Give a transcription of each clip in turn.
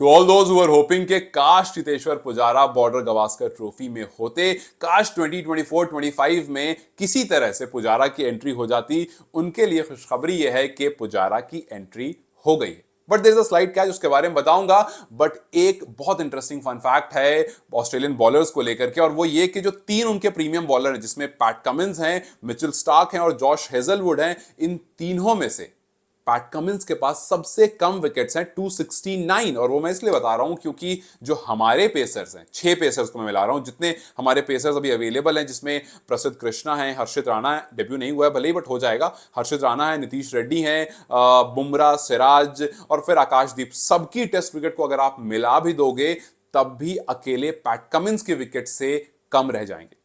To all those who are hoping के काश Cheteshwar Pujara Border Gavaskar trophy में होते, काश 2024-25 में किसी तरह से पुजारा की एंट्री हो जाती, उनके लिए खुशखबरी यह है कि पुजारा की एंट्री हो गई है। But there is a slide catch, उसके बारे में बताऊंगा। बट एक बहुत इंटरेस्टिंग फन फैक्ट है ऑस्ट्रेलियन बॉलर्स को लेकर के, और वो ये कि जो तीन उनके प्रीमियम बॉलर हैं, जिसमें पैट कमिंस हैं, मिचेल स्टार्क हैं और जॉश हेजलवुड हैं, इन तीनों में से पैट कमिंस के पास सबसे कम विकेट्स हैं 269। और वो मैं इसलिए बता रहा हूं क्योंकि जो हमारे पेसर्स हैं, 6 पेसर्स को मैं मिला रहा हूं, जितने हमारे पेसर्स अभी अवेलेबल हैं, जिसमें प्रसिद्ध कृष्णा है, हर्षित राणा है, डेब्यू नहीं हुआ है भले ही बट हो जाएगा, हर्षित राणा है, नीतीश रेड्डी है, बुमराह, सिराज और फिर आकाशदीप, सबकी टेस्ट विकेट को अगर आप मिला भी दोगे तब भी अकेले पैट कमिंस के विकेट से कम रह जाएंगे।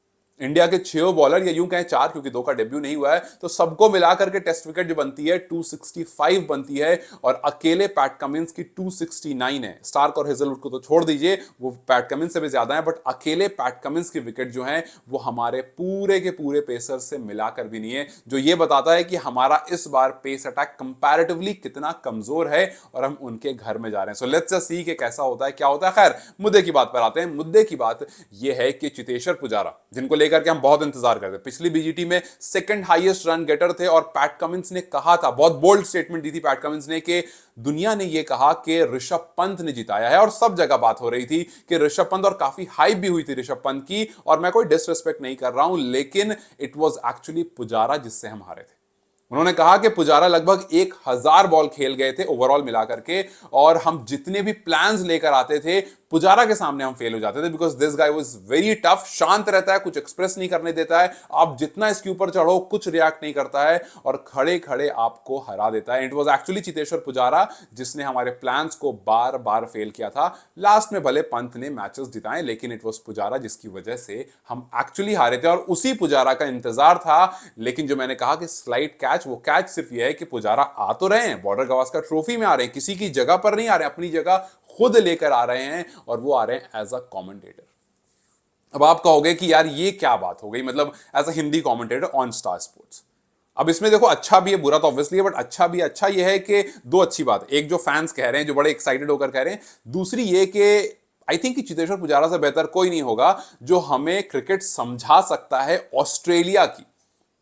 इंडिया के 6 बॉलर, या यूं कहें 4 क्योंकि 2 का डेब्यू नहीं हुआ है, तो सबको मिलाकर के टेस्ट विकेट जो बनती है 265 बनती है, और अकेले पैट कमिंस की 269 है। स्टार्क और हेजलवुड को तो छोड़ दीजिए, वो पैट कमिंस से भी ज्यादा है, बट अकेले पैट कमिंस की विकेट जो है वो हमारे पूरे के पूरे पेसर से मिलाकर भी नहीं है, जो ये बताता है कि हमारा इस बार पेस अटैक कंपैरेटिवली कितना कमजोर है और हम उनके घर में जा रहे हैं। सो लेट्स जस्ट सी कि कैसा होता है, क्या होता है। खैर, मुद्दे की बात पर आते हैं। मुद्दे की बात यह है कि चेतेश्वर पुजारा, जिनको लेकर के हम बहुत इंतजार करते, पिछली बीजीटी में सेकंड हाईएस्ट रन गेटर थे, और पैट कमिंस ने कहा था, बहुत बोल्ड स्टेटमेंट दी थी पैट कमिंस ने, कि दुनिया ने यह कहा कि ऋषभ पंत ने जिताया है, और सब जगह बात हो रही थी कि ऋषभ पंत, और काफी हाइप भी हुई थी ऋषभ पंत की, और मैं कोई डिसरिस्पेक्ट नहीं कर रहा हूं, लेकिन इट वाज एक्चुअली पुजारा जिससे हम हारे थे। उन्होंने कहा कि पुजारा लगभग 1000 बॉल खेल गए थे ओवरऑल मिलाकर के, और हम जितने भी प्लान्स लेकर आते थे पुजारा के सामने हम फेल हो जाते थे, because this guy was very tough. शांत रहता है, कुछ एक्सप्रेस नहीं करने देता है, आप जितना इसके ऊपर चढ़ो कुछ रिएक्ट नहीं करता है, और खड़े खड़े आपको हरा देता है। It was actually Cheteshwar Pujara जिसने हमारे प्लान्स को बार बार फेल किया था। लास्ट में भले पंत ने मैचेस जिताए, लेकिन इट वाज पुजारा जिसकी वजह से हम एक्चुअली हारे थे, और उसी पुजारा का इंतजार था। लेकिन जो मैंने कहा कि स्लाइड कैच, वो कैच सिर्फ यह है कि पुजारा आ तो रहे हैं, बॉर्डर गवास्कर ट्रॉफी में आ रहे हैं, किसी की जगह पर नहीं आ रहे हैं, अपनी जगह खुद लेकर आ रहे हैं, और वो आ रहे हैं एज अ कमेंटेटर। अब आप कहोगे कि यार ये क्या बात हो गई, मतलब as a Hindi commentator on Star Sports. अब इसमें देखो, अच्छा भी है, बुरा तो ऑब्वियसली है, बट अच्छा भी है। अच्छा ये है कि दो अच्छी बात, एक जो फैंस कह रहे हैं, जो बड़े एक्साइटेड होकर कह रहे हैं, दूसरी ये कि आई थिंक कि चेतेश्वर पुजारा से बेहतर कोई नहीं होगा जो हमें क्रिकेट समझा सकता है ऑस्ट्रेलिया की।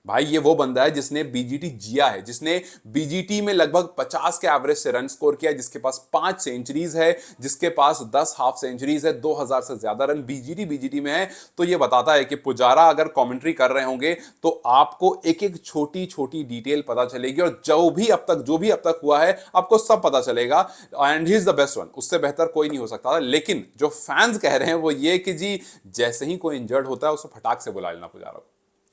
भाई ये वो बंदा है जिसने बीजीटी जिया है, जिसने बीजीटी में लगभग 50 के एवरेज से रन स्कोर किया, जिसके पास 5 सेंचुरीज है, जिसके पास 10 हाफ सेंचुरीज है, 2000 से ज्यादा रन बीजीटी में है। तो ये बताता है कि पुजारा अगर कमेंट्री कर रहे होंगे तो आपको एक एक छोटी छोटी डिटेल पता चलेगी, और जो भी अब तक हुआ है आपको सब पता चलेगा, and he is the best one. उससे बेहतर कोई नहीं हो सकता था। लेकिन जो फैंस कह रहे हैं वो ये कि जी जैसे ही कोई इंजर्ड होता है उसे फटाक से बुला लेना पुजारा को।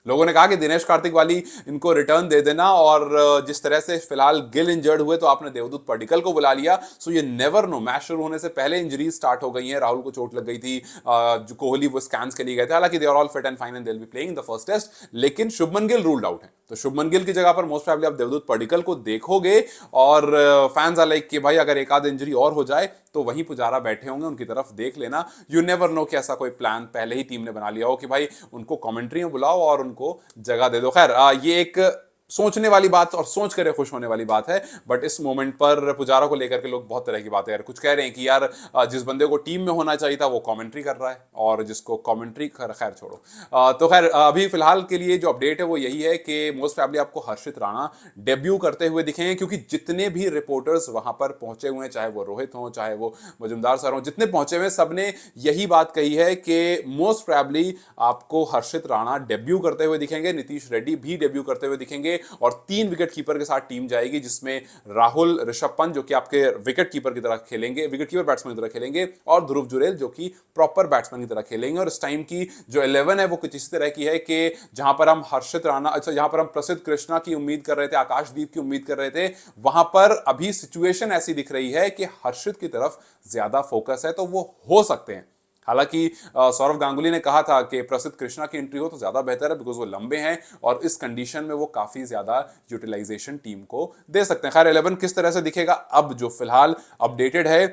लोगों ने कहा कि दिनेश कार्तिक वाली इनको रिटर्न दे देना, और जिस तरह से फिलहाल गिल इंजर्ड हुए तो आपने देवदूत पडिक्कल को बुला लिया। सो ये नेवर नो, मैच शुरू होने से पहले इंजरीज स्टार्ट हो गई हैं। राहुल को चोट लग गई थी, जो कोहली वो स्कैन्स के लिए गए थे, हालांकि they are all fit and fine and they will be playing the first test. लेकिन शुभमन गिल रूल्ड आउट है, तो शुभमन गिल की जगह पर मोस्ट प्रोबेबली आप देवदूत पडिक्कल को देखोगे, और फैंस आर लाइक कि भाई अगर एक आध इंजरी और हो जाए तो वहीं पुजारा बैठे होंगे, उनकी तरफ देख लेना। यू नेवर नो कि ऐसा कोई प्लान पहले ही टीम ने बना लिया हो कि भाई उनको कमेंट्री में बुलाओ और उनको जगह दे दो। खैर, ये एक सोचने वाली बात और सोच कर खुश होने वाली बात है, बट इस मोमेंट पर पुजारा को लेकर के लोग बहुत तरह की बातें यार कुछ कह रहे हैं कि यार जिस बंदे को टीम में होना चाहिए था वो कमेंट्री कर रहा है, और जिसको कमेंट्री खैर छोड़ो। तो खैर अभी फिलहाल के लिए जो अपडेट है वो यही है कि मोस्ट प्रोबेबली आपको हर्षित राणा डेब्यू करते हुए दिखेंगे, क्योंकि जितने भी रिपोर्टर्स वहां पर पहुंचे हुए हैं, चाहे वो रोहित हो, चाहे वो मजुमदार सर हो, जितने पहुंचे हुए सबने यही बात कही है कि मोस्ट प्रोबेबली आपको हर्षित राणा डेब्यू करते हुए दिखेंगे, नीतीश रेड्डी भी डेब्यू करते हुए दिखेंगे, और 3 विकेट कीपर के साथ टीम जाएगी, जिसमें राहुल, ऋषभ पंत जो कि आपके विकेट कीपर की तरह खेलेंगे, विकेट कीपर बैट्समैन की तरह खेलेंगे, और ध्रुव जुरेल जो कि प्रॉपर बैट्समैन की तरह खेलेंगे। और इस टाइम की जो 11 है वो कुछ इस तरह की है कि जहां पर हम हर्षित राणा, अच्छा जहां पर हम प्रसिद्ध कृष्णा की उम्मीद कर रहे थे, आकाशदीप की उम्मीद कर रहे थे, वहां पर अभी सिचुएशन ऐसी दिख रही है कि हर्षित की तरफ ज्यादा फोकस है, तो वो हो सकते हैं। हालांकि सौरव गांगुली ने कहा था कि प्रसिद्ध कृष्णा की एंट्री हो तो ज्यादा बेहतर है, बिकॉज वो लंबे हैं और इस कंडीशन में वो काफी ज्यादा यूटिलाइजेशन टीम को दे सकते हैं। खैर 11 किस तरह से दिखेगा, अब जो फिलहाल अपडेटेड है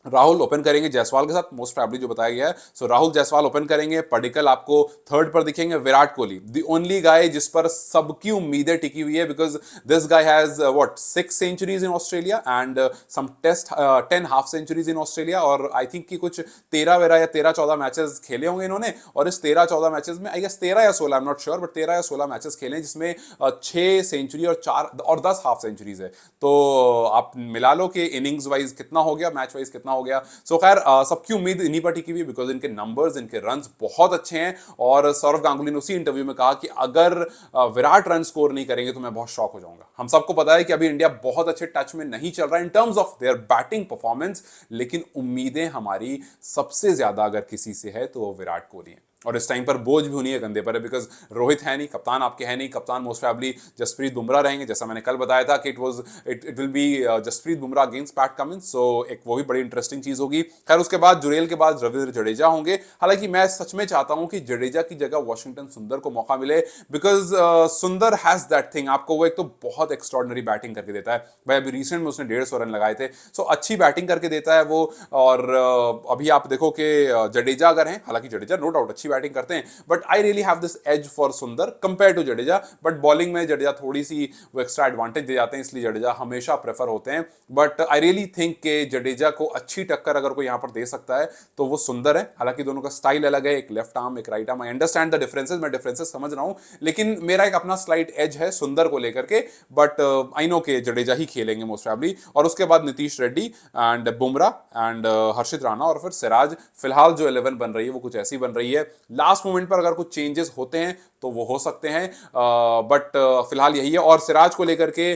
राहुल ओपन करेंगे जायसवाल के साथ, मोस्ट प्रोबेबली जो बताया गया है। सो राहुल जायसवाल ओपन करेंगे, पडिक्कल आपको थर्ड पर दिखेंगे, Virat Kohli the only guy जिस पर सबकी उम्मीदें टिकी हुई है, because this guy has what 6 centuries in Australia and some test 10 half centuries in Australia, और आई थिंक कि कुछ 13 या 13-14 मैचेस खेले होंगे इन्होंने, और इस 13-14 मैचेस में आई गेस 13 या 16, I am not sure, but 13 या 16 मैचेस खेले जिसमें 6 सेंचुरी और 4 और 10 हाफ सेंचुरीज है। तो आप मिला लो कि इनिंग्स वाइज कितना हो गया, मैच वाइज कितना हो गया। सो खैर सबकी उम्मीद इन्हीं पर टिकी हुई, बिकॉज इनके नंबर्स, इनके रन्स बहुत अच्छे हैं, और सौरव गांगुली ने उसी इंटरव्यू में कहा कि अगर विराट रन स्कोर नहीं करेंगे तो मैं बहुत शॉक हो जाऊंगा। हम सबको पता है कि अभी इंडिया बहुत अच्छे टच में नहीं चल रहा है in terms of their batting performance, लेकिन उम्मीदें हमारी सबसे ज्यादा अगर किसी से है तो वो विराट कोहली है, और इस टाइम पर बोझ भी उन्हीं के कंधे पर है, बिकॉज रोहित है नहीं, कप्तान आपके है नहीं, कप्तान मोस्ट प्रोबेबली जसप्रीत बुमराह रहेंगे, जैसा मैंने कल बताया था कि it will be Jasprit Bumrah against Pat Cummins, so एक वो भी बड़ी इंटरेस्टिंग चीज होगी। खैर उसके बाद जुरेल के बाद रविंद्र जडेजा होंगे, हालांकि मैं सच में चाहता हूं कि जडेजा की जगह वॉशिंगटन सुंदर को मौका मिले, बिकॉज सुंदर हैज दैट थिंग, आपको वो एक तो बहुत एक्स्ट्रॉर्डनरी बैटिंग करके देता है भाई, अभी रिसेंट में उसने 150 रन लगाए थे, सो अच्छी बैटिंग करके देता है वो, और अभी आप देखो कि जडेजा अगर हैं, हालांकि जडेजा नो डाउट अच्छी बैटिंग करते हैं, but I really have this edge for Sundar compare to Jadeja, but bowling में जडेजा थोड़ी सी वो एक्स्ट्रा एडवांटेज दे जाते हैं, इसलिए जडेजा हमेशा प्रेफर होते हैं, बट आई रियली थिंक कि जडेजा को अच्छी टक्कर अगर कोई यहां पर दे सकता है तो वो सुंदर है। हालांकि दोनों का स्टाइल अलग है, एक लेफ्ट आर्म एक right arm, I understand the differences, मैं डिफरेंसेस समझ रहा हूं, लेकिन मेरा एक अपना स्लाइट एज है सुंदर को लेकर के, बट आई नो के जडेजा ही खेलेंगे मोस्ट प्रोबेबली, और उसके बाद नीतीश रेड्डी एंड बुमराह एंड हर्षित राणा, और फिर सिराज। फिलहाल जो 11 बन रही है वो कुछ ऐसी बन रही है, लास्ट मोमेंट पर अगर कुछ चेंजेस होते हैं तो वो हो सकते हैं, बट फिलहाल यही है। और सिराज को लेकर के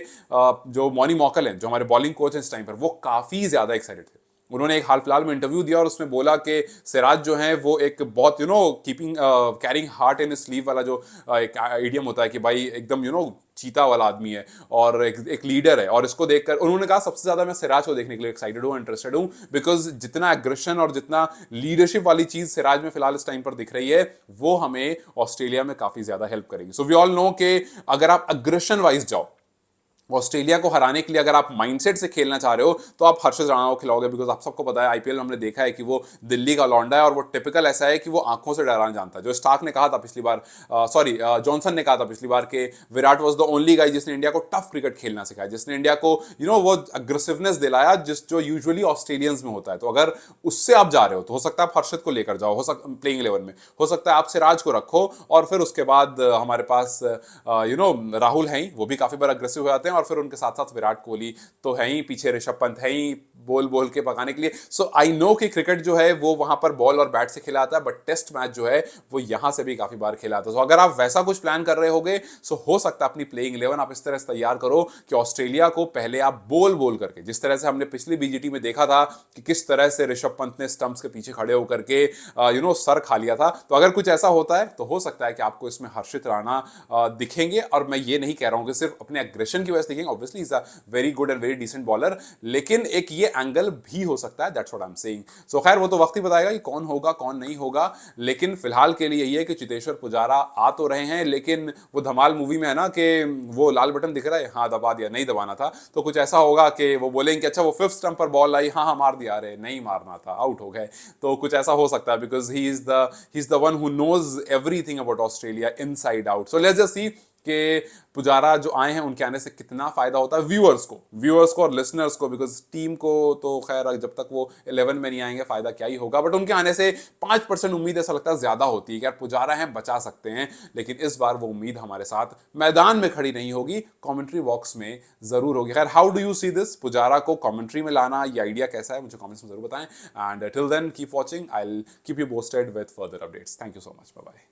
जो मौनी मौकल हैं, जो हमारे बॉलिंग कोच हैं इस टाइम पर, वो काफी ज्यादा एक्साइटेड थे। उन्होंने एक हाल फिलहाल में इंटरव्यू दिया और उसमें बोला कि सिराज जो है वो एक बहुत keeping carrying heart in sleeve वाला जो एक आइडियम होता है कि भाई एकदम चीता वाला आदमी है और एक लीडर है, और इसको देखकर उन्होंने कहा सबसे ज्यादा मैं सिराज को देखने के लिए एक्साइटेड हूं, इंटरेस्टेड हूं, बिकॉज जितना एग्रेशन और जितना लीडरशिप वाली चीज सिराज में फिलहाल इस टाइम पर दिख रही है वो हमें ऑस्ट्रेलिया में काफी ज्यादा हेल्प करेगी। सो वी ऑल नो कि अगर आप अग्रेशन वाइज जाओ, ऑस्ट्रेलिया को हराने के लिए अगर आप माइंडसेट से खेलना चाह रहे हो तो आप हर्षित राणा को खिलाओगे, बिकॉज आप सबको पता है आईपीएल हमने देखा है कि वो दिल्ली का लौंडा है और वो टिपिकल ऐसा है कि वो आंखों से डराना जानता है। जो स्टार्क ने कहा था पिछली बार, सॉरी जॉनसन ने कहा था पिछली बार कि विराट वाज द ओनली गाय जिसने इंडिया को टफ क्रिकेट खेलना सिखाया, जिसने इंडिया को वो अग्रेसिवनेस दिलाया जो यूजुअली ऑस्ट्रेलियंस में होता है। तो अगर उससे आप जा रहे हो तो हो सकता है आप हर्षित को लेकर जाओ, हो सकता प्लेइंग 11 में, हो सकता है आप सिराज को रखो, और फिर उसके बाद हमारे पास राहुल हैं, वो भी काफी बार अग्रेसिव हो जाते हैं, और फिर उनके साथ साथ विराट कोहली तो है ही, पीछे ऋषभ पंत है ही बोल बोल के पकाने के लिए। सो आई नो कि क्रिकेट जो है वो वहां पर बॉल और बैट से खिलाता है, बट टेस्ट मैच जो है वो यहां से भी काफी बार खिलाता है। सो अगर आप वैसा कुछ प्लान कर रहे होगे सो हो सकता है अपनी प्लेइंग 11 आप इस तरह से तैयार करो कि ऑस्ट्रेलिया को पहले आप बोल बोल करके, जिस तरह से हमने पिछली बीजीटी में देखा था कि किस तरह से ऋषभ पंत ने स्टंप्स के पीछे खड़े होकर के सर खा लिया था, तो अगर कुछ ऐसा होता है तो हो सकता है कि आपको इसमें हर्षित राणा दिखेंगे। और मैं ये नहीं कह रहा हूं कि सिर्फ अपने एग्रेशन की वजह से दिखेंगे, obviously is a very good and very decent bowler, लेकिन एक ये एंगल भी हो सकता है, that's what I am saying. So खैर वो तो वक्त ही बताएगा कि कौन होगा कौन नहीं होगा, लेकिन फिलहाल के लिए यही है कि चेतेश्वर पुजारा आ तो रहे हैं, लेकिन वो धमाल मूवी में है ना कि वो लाल बटन दिख रहा है, हाँ दबा दिया, नहीं दबाना था, तो कुछ ऐसा होगा कि वो बोलेंगे कि अच्छा वो फिफ्थ स्टंप पर बॉल आई, हाँ हाँ मार दिया, अरे नहीं मारना था, आउट हो गए, तो कुछ ऐसा हो सकता है, because he is the one who knows everything about Australia inside out. So let's just see कि पुजारा जो आए हैं उनके आने से कितना फायदा होता है व्यूअर्स को और लिसनर्स को, बिकॉज टीम को तो खैर जब तक वो 11 में नहीं आएंगे फायदा क्या ही होगा, बट उनके आने से 5% उम्मीद ऐसा लगता है ज्यादा होती है कि यार पुजारा हैं बचा सकते हैं, लेकिन इस बार वो उम्मीद हमारे साथ मैदान में खड़ी नहीं होगी, कमेंट्री बॉक्स में जरूर होगी। खैर how do you see this, Pujara को कमेंट्री में लाना ये आइडिया कैसा है मुझे कमेंट्स में जरूर बताएं, and till then keep watching, I will keep you posted with further updates. Thank you so much, bye bye.